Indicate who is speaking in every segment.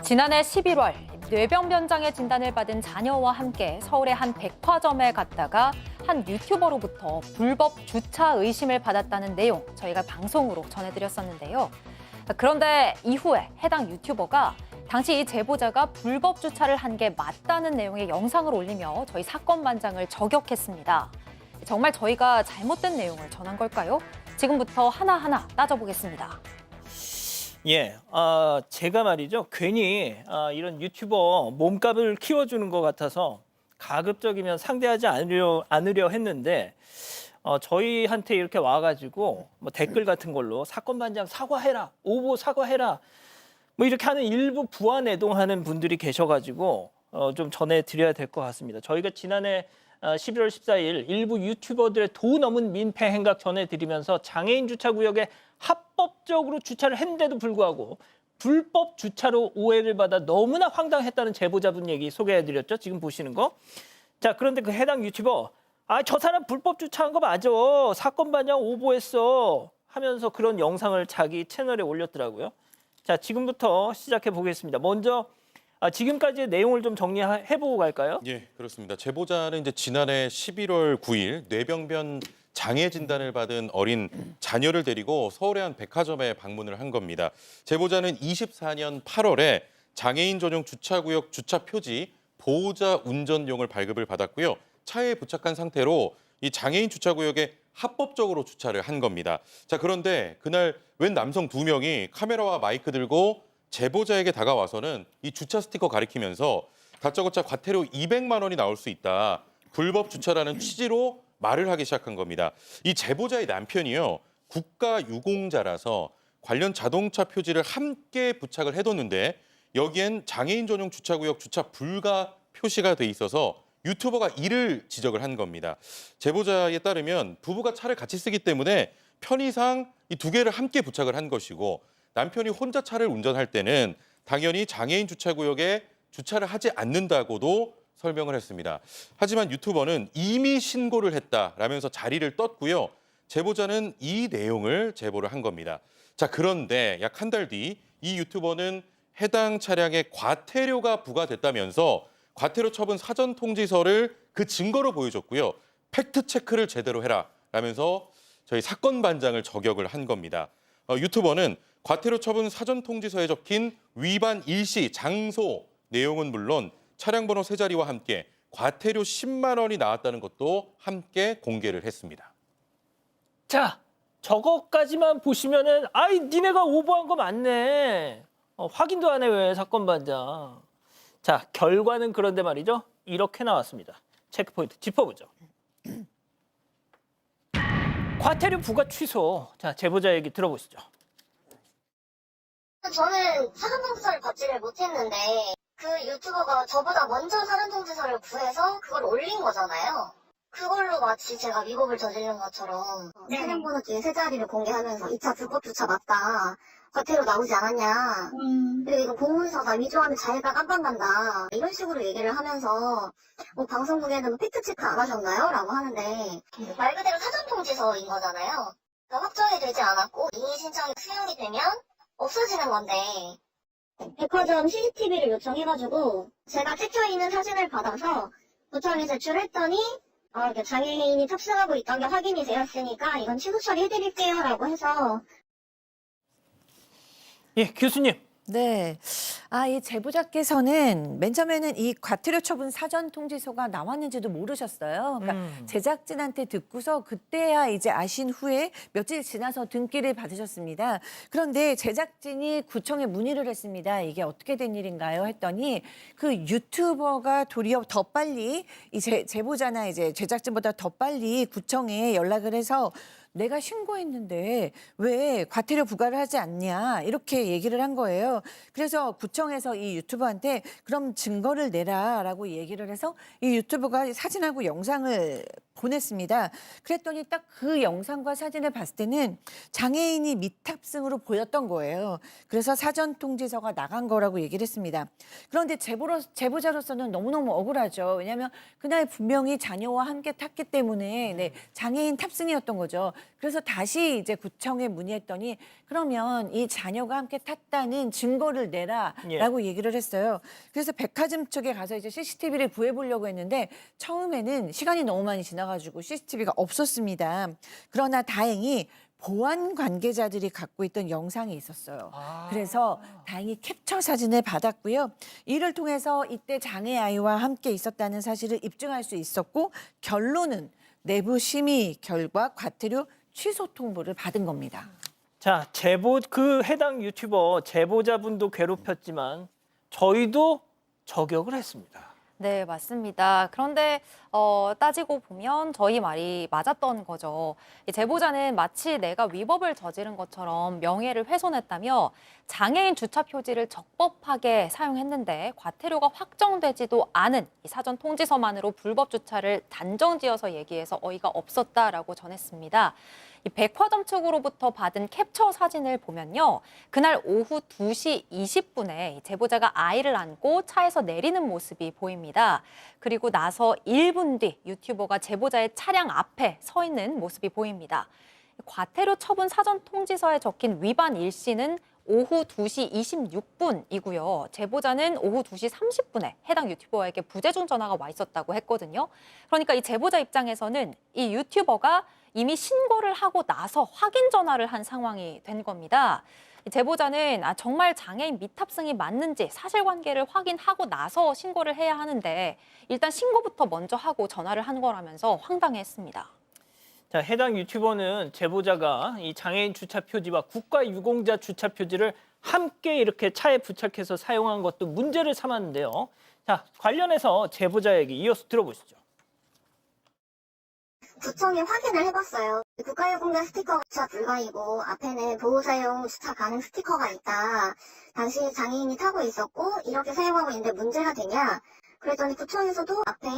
Speaker 1: 지난해 11월 뇌병변장애 진단을 받은 자녀와 함께 서울의 한 백화점에 갔다가 한 유튜버로부터 불법 주차 의심을 받았다는 내용 저희가 방송으로 전해드렸었는데요. 그런데 이후에 해당 유튜버가 당시 이 제보자가 불법 주차를 한 게 맞다는 내용의 영상을 올리며 저희 사건반장을 저격했습니다. 정말 저희가 잘못된 내용을 전한 걸까요? 지금부터 하나하나 따져보겠습니다.
Speaker 2: 예, 제가 말이죠. 괜히 이런 유튜버 몸값을 키워주는 것 같아서 가급적이면 상대하지 않으려 했는데 저희한테 이렇게 와가지고 뭐 댓글 같은 걸로 사건반장 사과해라, 오보 사과해라 뭐 이렇게 하는 일부 부안해동하는 분들이 계셔가지고 좀 전해드려야 될 것 같습니다. 저희가 지난해 11월 14일 일부 유튜버들의 도 넘은 민폐 행각 전해드리면서 장애인 주차구역에 합법적으로 주차를 했는데도 불구하고 불법 주차로 오해를 받아 너무나 황당했다는 제보자분 얘기 소개해드렸죠. 지금 보시는 거. 자, 그런데 그 해당 유튜버 저 사람 불법 주차한 거 맞아. 사건 반장 오보했어 하면서 그런 영상을 자기 채널에 올렸더라고요. 자, 지금부터 시작해 보겠습니다. 먼저 지금까지의 내용을 좀 정리해보고 갈까요?
Speaker 3: 예, 그렇습니다. 제보자는 이제 지난해 11월 9일 뇌병변 장애 진단을 받은 어린 자녀를 데리고 서울의 한 백화점에 방문을 한 겁니다. 제보자는 24년 8월에 장애인 전용 주차구역 주차 표지 보호자 운전용을 발급을 받았고요. 차에 부착한 상태로 이 장애인 주차구역에 합법적으로 주차를 한 겁니다. 자, 그런데 그날 웬 남성 2명이 카메라와 마이크 들고 제보자에게 다가와서는 이 주차 스티커 가리키면서 다짜고짜 과태료 200만 원이 나올 수 있다. 불법 주차라는 취지로 말을 하기 시작한 겁니다. 이 제보자의 남편이요. 국가유공자라서 관련 자동차 표지를 함께 부착을 해뒀는데 여기엔 장애인 전용 주차구역 주차 불가 표시가 돼 있어서 유튜버가 이를 지적을 한 겁니다. 제보자에 따르면 부부가 차를 같이 쓰기 때문에 편의상 이 두 개를 함께 부착을 한 것이고 남편이 혼자 차를 운전할 때는 당연히 장애인 주차구역에 주차를 하지 않는다고도 설명을 했습니다. 하지만 유튜버는 이미 신고를 했다라면서 자리를 떴고요. 제보자는 이 내용을 제보를 한 겁니다. 자, 그런데 약 한 달 뒤 이 유튜버는 해당 차량에 과태료가 부과됐다면서 과태료 처분 사전 통지서를 그 증거로 보여줬고요. 팩트 체크를 제대로 해라라면서 저희 사건 반장을 저격을 한 겁니다. 유튜버는 과태료 처분 사전 통지서에 적힌 위반 일시, 장소 내용은 물론 차량 번호 세 자리와 함께 과태료 10만 원이 나왔다는 것도 함께 공개를 했습니다.
Speaker 2: 자, 저거까지만 보시면은 니네가 오보한 거 맞네. 확인도 안 해 왜 사건 반장. 자, 결과는 그런데 말이죠. 이렇게 나왔습니다. 체크포인트 짚어보죠. 과태료 부과 취소. 자, 제보자 얘기 들어보시죠.
Speaker 4: 저는 사전통지서를 받지를 못했는데 그 유튜버가 저보다 먼저 사전통지서를 구해서 그걸 올린 거잖아요. 그걸로 마치 제가 위법을 저지른 것처럼 차량 번호 뒤에 세 자리를 공개하면서 이 차 불법 주차 맞다. 과태료 나오지 않았냐. 그리고 이거 공문서다. 위조하면 자기가 깜빡난다. 이런 식으로 얘기를 하면서 방송국에는 팩트체크 안 하셨나요? 라고 하는데 말 그대로 사전통지서인 거잖아요. 그러니까 확정이 되지 않았고 이의 신청이 수용이 되면 없어지는 건데 백화점 CCTV를 요청해가지고 제가 찍혀 있는 사진을 받아서 구청에 제출했더니 장애인이 탑승하고 있던 게 확인이 되었으니까 이건 취소 처리해드릴게요 라고 해서.
Speaker 2: 예, 교수님.
Speaker 5: 네. 이 제보자께서는 맨 처음에는 이 과태료 처분 사전 통지서가 나왔는지도 모르셨어요. 그러니까 제작진한테 듣고서 그때야 이제 아신 후에 며칠 지나서 등기를 받으셨습니다. 그런데 제작진이 구청에 문의를 했습니다. 이게 어떻게 된 일인가요? 했더니 그 유튜버가 도리어 더 빨리 이 제보자나 이제 제작진보다 더 빨리 구청에 연락을 해서 내가 신고했는데 왜 과태료 부과를 하지 않냐 이렇게 얘기를 한 거예요. 그래서 구청에서 이 유튜버한테 그럼 증거를 내라라고 얘기를 해서 이 유튜버가 사진하고 영상을 보냈습니다. 그랬더니 딱 그 영상과 사진을 봤을 때는 장애인이 미탑승으로 보였던 거예요. 그래서 사전 통지서가 나간 거라고 얘기를 했습니다. 그런데 제보자로서는 너무너무 억울하죠. 왜냐하면 그날 분명히 자녀와 함께 탔기 때문에 네, 장애인 탑승이었던 거죠. 그래서 다시 이제 구청에 문의했더니 그러면 이 자녀가 함께 탔다는 증거를 내라라고 얘기를 했어요. 그래서 백화점 쪽에 가서 이제 CCTV를 구해보려고 했는데 처음에는 시간이 너무 많이 지나가지고 CCTV가 없었습니다. 그러나 다행히 보안 관계자들이 갖고 있던 영상이 있었어요. 그래서 다행히 캡처 사진을 받았고요. 이를 통해서 이때 장애 아이와 함께 있었다는 사실을 입증할 수 있었고 결론은 내부 심의 결과 과태료 취소 통보를 받은 겁니다.
Speaker 2: 자, 그 해당 유튜버 제보자분도 괴롭혔지만 저희도 저격을 했습니다.
Speaker 1: 네, 맞습니다. 그런데 따지고 보면 저희 말이 맞았던 거죠. 이 제보자는 마치 내가 위법을 저지른 것처럼 명예를 훼손했다며 장애인 주차 표지를 적법하게 사용했는데 과태료가 확정되지도 않은 이 사전 통지서만으로 불법 주차를 단정지어서 얘기해서 어이가 없었다라고 전했습니다. 이 백화점 측으로부터 받은 캡처 사진을 보면요. 그날 오후 2시 20분에 제보자가 아이를 안고 차에서 내리는 모습이 보입니다. 그리고 나서 1분 뒤 유튜버가 제보자의 차량 앞에 서 있는 모습이 보입니다. 과태료 처분 사전 통지서에 적힌 위반 일시는 오후 2시 26분이고요. 제보자는 오후 2시 30분에 해당 유튜버에게 부재중 전화가 와 있었다고 했거든요. 그러니까 이 제보자 입장에서는 이 유튜버가 이미 신고를 하고 나서 확인 전화를 한 상황이 된 겁니다. 제보자는 정말 장애인 미탑승이 맞는지 사실관계를 확인하고 나서 신고를 해야 하는데 일단 신고부터 먼저 하고 전화를 한 거라면서 황당해했습니다.
Speaker 2: 자, 해당 유튜버는 제보자가 이 장애인 주차 표지와 국가유공자 주차 표지를 함께 이렇게 차에 부착해서 사용한 것도 문제를 삼았는데요. 자, 관련해서 제보자 얘기 이어서 들어보시죠.
Speaker 4: 구청에 확인을 해봤어요. 국가유공자 스티커가 주차 불가이고 앞에는 보호자용 주차 가능 스티커가 있다. 당시 장애인이 타고 있었고 이렇게 사용하고 있는데 문제가 되냐? 그랬더니 구청에서도 앞에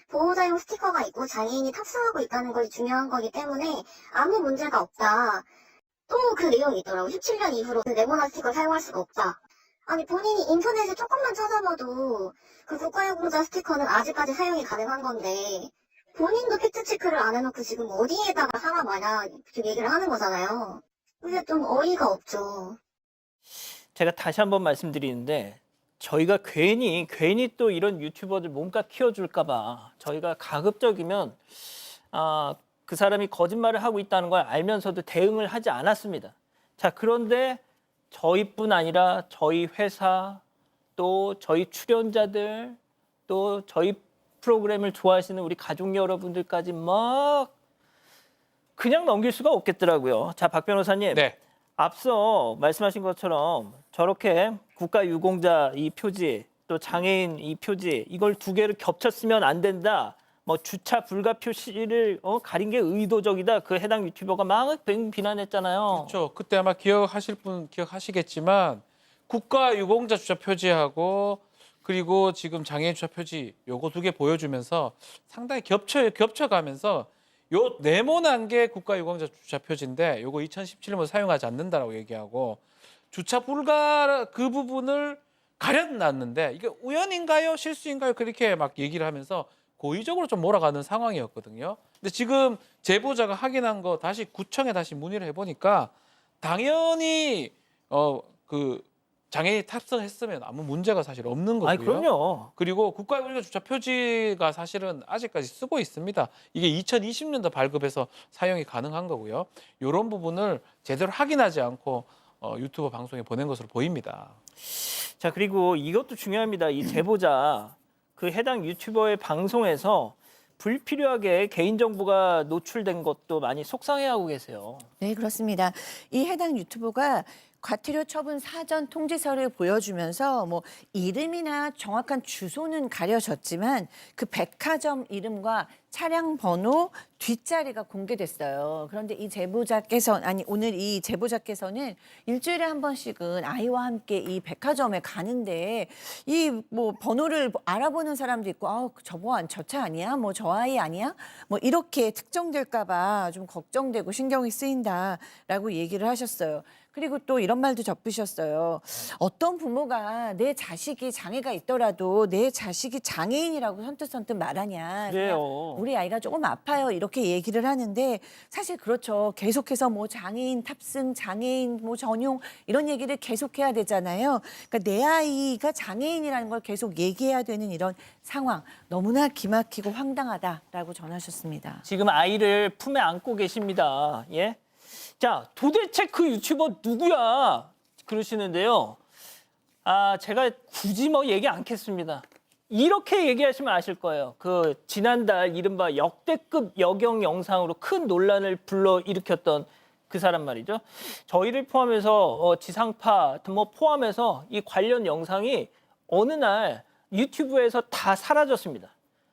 Speaker 4: 보호자용 스티커가 있고 장애인이 탑승하고 있다는 것이 중요한 거기 때문에 아무 문제가 없다. 또 그 내용이 있더라고요. 17년 이후로 그 네모난 스티커 사용할 수가 없다. 아니 본인이 인터넷에 조금만 찾아봐도 그 국가유공자 스티커는 아직까지 사용이 가능한 건데 본인도 팩트체크를 안 해놓고 지금 어디에다가 사람 마냥 얘기를 하는 거잖아요. 그게 좀 어이가 없죠.
Speaker 2: 제가 다시 한번 말씀드리는데 저희가 괜히 또 이런 유튜버들 몸값 키워줄까 봐 저희가 가급적이면 그 사람이 거짓말을 하고 있다는 걸 알면서도 대응을 하지 않았습니다. 자, 그런데 저희뿐 아니라 저희 회사 또 저희 출연자들 또 저희 프로그램을 좋아하시는 우리 가족 여러분들까지 막 그냥 넘길 수가 없겠더라고요. 자, 박 변호사님.
Speaker 6: 네.
Speaker 2: 앞서 말씀하신 것처럼 저렇게 국가유공자 이 표지 또 장애인 이 표지 이걸 두 개를 겹쳤으면 안 된다. 뭐 주차 불가 표시를 가린 게 의도적이다. 그 해당 유튜버가 막 비난했잖아요.
Speaker 6: 그렇죠. 그때 아마 기억하실 분 기억하시겠지만 국가유공자 주차 표지하고 그리고 지금 장애인 주차 표지 요거 두 개 보여주면서 상당히 겹쳐가면서 요 네모난 게 국가유공자 주차 표지인데 요거 2017년부터 사용하지 않는다라고 얘기하고 주차 불가 그 부분을 가려놨는데 이게 우연인가요? 실수인가요? 그렇게 막 얘기를 하면서 고의적으로 좀 몰아가는 상황이었거든요. 근데 지금 제보자가 확인한 거 다시 구청에 다시 문의를 해보니까 당연히 그 장애인이 탑승했으면 아무 문제가 사실 없는 거고요.
Speaker 2: 아니, 그럼요.
Speaker 6: 그리고 국가유공자 주차 표지가 사실은 아직까지 쓰고 있습니다. 이게 2020년도 발급해서 사용이 가능한 거고요. 이런 부분을 제대로 확인하지 않고 유튜브 방송에 보낸 것으로 보입니다.
Speaker 2: 자, 그리고 이것도 중요합니다. 이 제보자 그 해당 유튜버의 방송에서 불필요하게 개인정보가 노출된 것도 많이 속상해하고 계세요.
Speaker 5: 네, 그렇습니다. 이 해당 유튜버가 과태료 처분 사전 통지서를 보여주면서 뭐 이름이나 정확한 주소는 가려졌지만 그 백화점 이름과 차량 번호 뒷자리가 공개됐어요. 그런데 이 제보자께서 오늘 이 제보자께서는 일주일에 한 번씩은 아이와 함께 이 백화점에 가는데 이 뭐 번호를 알아보는 사람도 있고 저 차 아니야? 뭐 저 아이 아니야? 뭐 이렇게 특정될까 봐 좀 걱정되고 신경이 쓰인다라고 얘기를 하셨어요. 그리고 또 이런 말도 접으셨어요. 어떤 부모가 내 자식이 장애가 있더라도 내 자식이 장애인이라고 선뜻 말하냐.
Speaker 2: 그래요.
Speaker 5: 우리 아이가 조금 아파요. 이렇게 얘기를 하는데 사실 그렇죠. 계속해서 뭐 장애인 탑승, 장애인 뭐 전용 이런 얘기를 계속해야 되잖아요. 그러니까 내 아이가 장애인이라는 걸 계속 얘기해야 되는 이런 상황 너무나 기막히고 황당하다라고 전하셨습니다.
Speaker 2: 지금 아이를 품에 안고 계십니다. 예? 자, 도대체 그 유튜버 누구야? 그러시는데요. 제가 굳이 뭐 얘기 않겠습니다. 이렇게 얘기하시면 아실 거예요. 그 지난달 이른바 역대급 역영 영상으로 큰 논란을 불러일으켰던 그 사람 말이죠. 저희를 포함해서 지상파 뭐 포함해서 이 관련 영상이 어느 날 유튜브에서 다 사라졌습니다.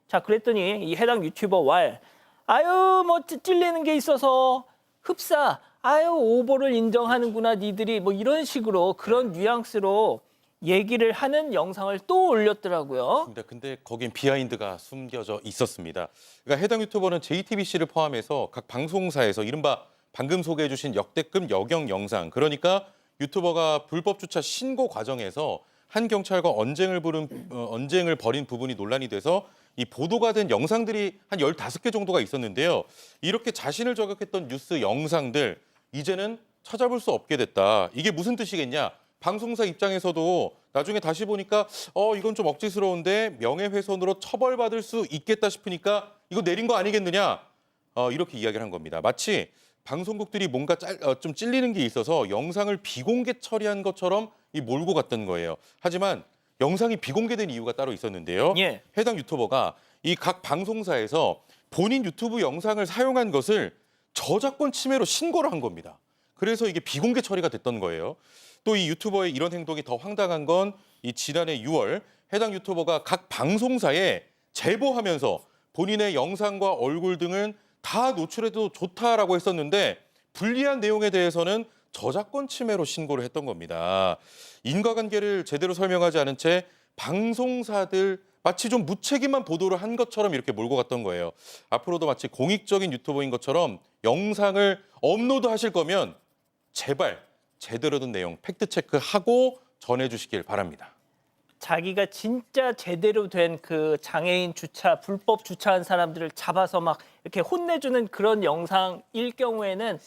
Speaker 2: 자, 그랬더니 이 해당 유튜버 뭐 찔리는 게 있어서 흡사, 오보를 인정하는구나 니들이 뭐 이런 식으로 그런 뉘앙스로 얘기를 하는 영상을 또 올렸더라고요.
Speaker 3: 근데 거긴 비하인드가 숨겨져 있었습니다. 그러니까 해당 유튜버는 JTBC를 포함해서 각 방송사에서 이른바 방금 소개해 주신 역대급 역영 영상, 그러니까 유튜버가 불법 주차 신고 과정에서 한 경찰과 언쟁을 벌인 부분이 논란이 돼서 이 보도가 된 영상들이 한 15개 정도가 있었는데요. 이렇게 자신을 저격했던 뉴스 영상들 이제는 찾아볼 수 없게 됐다. 이게 무슨 뜻이겠냐? 방송사 입장에서도 나중에 다시 보니까 이건 좀 억지스러운데 명예훼손으로 처벌받을 수 있겠다 싶으니까 이거 내린 거 아니겠느냐? 이렇게 이야기를 한 겁니다. 마치 방송국들이 뭔가 좀 찔리는 게 있어서 영상을 비공개 처리한 것처럼 몰고 갔던 거예요. 하지만 영상이 비공개된 이유가 따로 있었는데요.
Speaker 2: 예.
Speaker 3: 해당 유튜버가 이 각 방송사에서 본인 유튜브 영상을 사용한 것을 저작권 침해로 신고를 한 겁니다. 그래서 이게 비공개 처리가 됐던 거예요. 또 이 유튜버의 이런 행동이 더 황당한 건 이 지난해 6월 해당 유튜버가 각 방송사에 제보하면서 본인의 영상과 얼굴 등은 다 노출해도 좋다라고 했었는데 불리한 내용에 대해서는 저작권 침해로 신고를 했던 겁니다. 인과관계를 제대로 설명하지 않은 채 방송사들 마치 좀 무책임한 보도를 한 것처럼 이렇게 몰고 갔던 거예요. 앞으로도 마치 공익적인 유튜버인 것처럼 영상을 업로드하실 거면 제발 제대로 된 내용 팩트체크하고 전해주시길 바랍니다.
Speaker 2: 자기가 진짜 제대로 된 그 장애인 주차, 불법 주차한 사람들을 잡아서 막 이렇게 혼내주는 그런 영상일 경우에는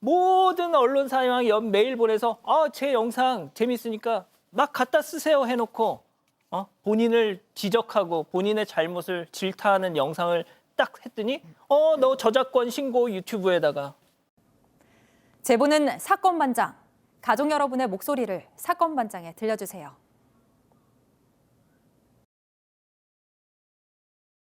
Speaker 2: 모든 언론사에 메일 보내서 제 영상 재밌으니까 막 갖다 쓰세요 해놓고 본인을 지적하고 본인의 잘못을 질타하는 영상을 딱 했더니 너 저작권 신고 유튜브에다가.
Speaker 1: 제보는 사건 반장. 가족 여러분의 목소리를 사건 반장에 들려주세요.